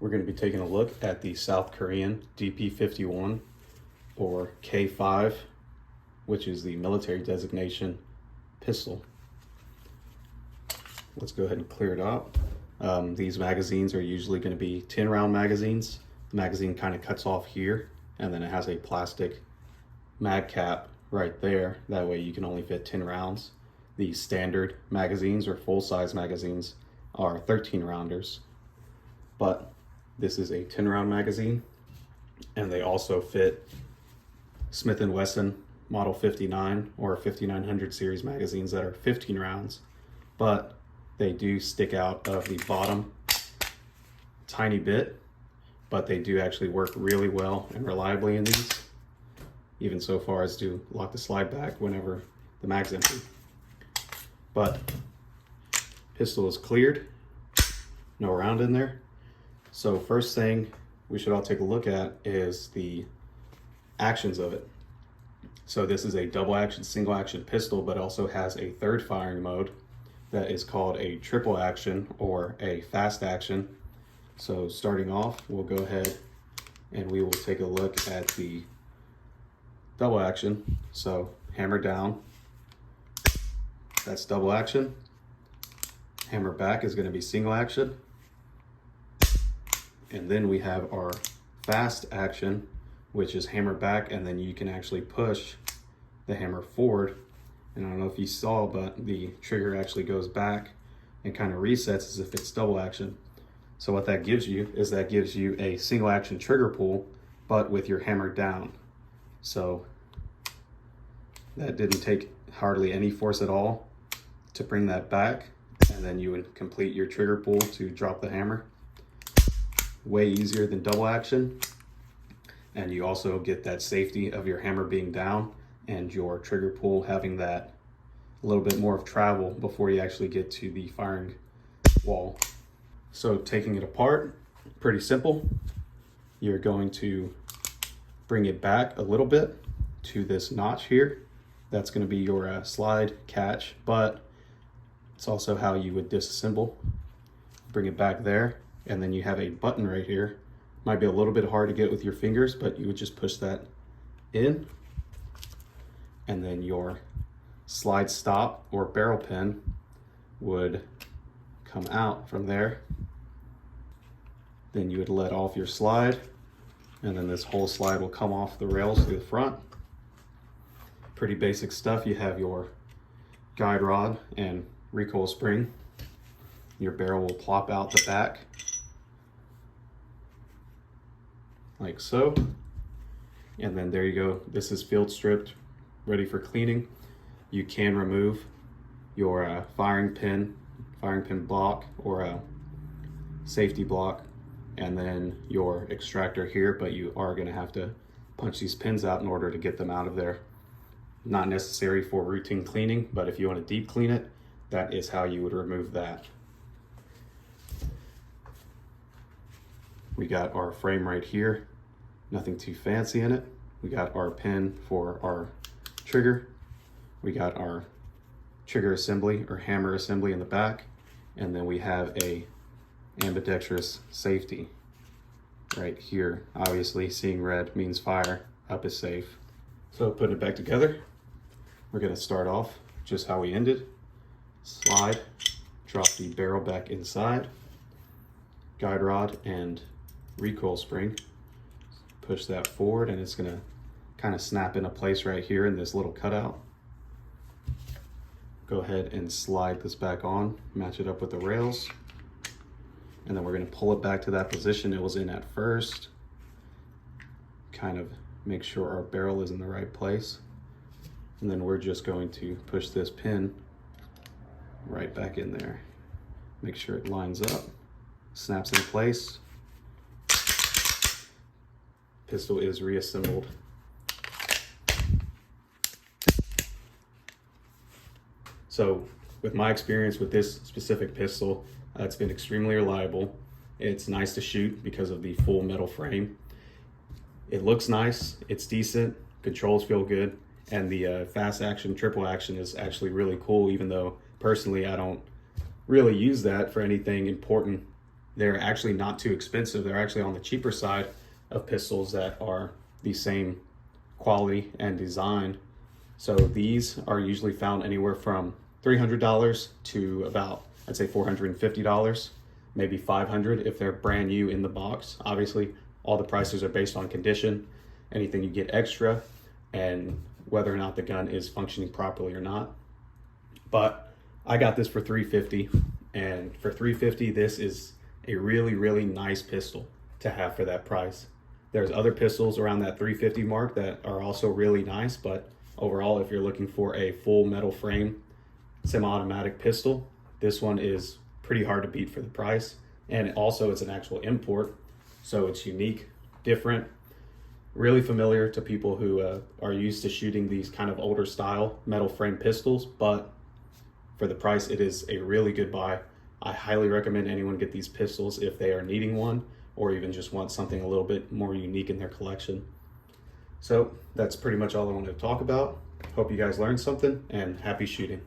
We're going to be taking a look at the South Korean DP-51 or K5, which is the military designation pistol. Let's go ahead and clear it out. These magazines are usually going to be 10-round magazines. The magazine kind of cuts off here, and then it has a plastic mag cap right there. That way you can only fit 10 rounds. The standard magazines or full-size magazines are 13-rounders, but this is a 10-round magazine, and they also fit Smith & Wesson Model 59 or 5900 series magazines that are 15 rounds, but they do stick out of the bottom tiny bit, but they do actually work really well and reliably in these, even so far as to lock the slide back whenever the mag's empty. But pistol is cleared, no round in there. So first thing we should all take a look at is the actions of it. So this is a double action, single action pistol, but also has a third firing mode that is called a triple action or a fast action. So starting off, we'll go ahead and we will take a look at the double action. So hammer down, that's double action. Hammer back is going to be single action. And then we have our fast action, which is hammer back, and then you can actually push the hammer forward. And I don't know if you saw, but the trigger actually goes back and kind of resets as if it's double action. So what that gives you is that gives you a single action trigger pull, but with your hammer down. So that didn't take hardly any force at all to bring that back, and then you would complete your trigger pull to drop the hammer. Way easier than double action, and you also get that safety of your hammer being down and your trigger pull having that a little bit more of travel before you actually get to the firing wall. So taking it apart, pretty simple. You're going to bring it back a little bit to this notch here. That's going to be your slide catch, but it's also how you would disassemble. Bring it back there, and then you have a button right here. Might be a little bit hard to get with your fingers, but you would just push that in, and then your slide stop or barrel pin would come out from there. Then you would let off your slide, and then this whole slide will come off the rails to the front. Pretty basic stuff. You have your guide rod and recoil spring. Your barrel will plop out the back like so, and then there you go. This is field stripped, ready for cleaning. You can remove your firing pin block or a safety block, and then your extractor here, but you are going to have to punch these pins out in order to get them out of there. Not necessary for routine cleaning, but if you want to deep clean it, that is how you would remove that. We got our frame right here, nothing too fancy in it. We got our pin for our trigger. We got our trigger assembly or hammer assembly in the back. And then we have a ambidextrous safety right here. Obviously, seeing red means fire, up is safe. So putting it back together, we're gonna start off just how we ended. Slide, drop the barrel back inside, guide rod and recoil spring, push that forward, and it's gonna kind of snap into place right here in this little cutout. Go ahead and slide this back on, match it up with the rails, and then we're gonna pull it back to that position it was in at first. Kind of make sure our barrel is in the right place. And then we're just going to push this pin right back in there. Make sure it lines up, snaps in place. Pistol is reassembled. So with my experience with this specific pistol, it's been extremely reliable. It's nice to shoot because of the full metal frame. It looks nice, it's decent, controls feel good, and the fast action, triple action is actually really cool, even though personally I don't really use that for anything important they're actually not too expensive. They're actually on the cheaper side of pistols that are the same quality and design. So these are usually found anywhere from $300 to about, I'd say $450, maybe $500 if they're brand new in the box. Obviously, all the prices are based on condition, anything you get extra, and whether or not the gun is functioning properly or not. But I got this for $350, and for $350, this is a really, really nice pistol to have for that price. There's other pistols around that $350 mark that are also really nice, but overall, if you're looking for a full metal frame semi-automatic pistol, this one is pretty hard to beat for the price. And also it's an actual import, so it's unique, different, really familiar to people who are used to shooting these kind of older style metal frame pistols. But for the price, it is a really good buy. I highly recommend anyone get these pistols if they are needing one, or even just want something a little bit more unique in their collection. So that's pretty much all I wanted to talk about. Hope you guys learned something, and happy shooting.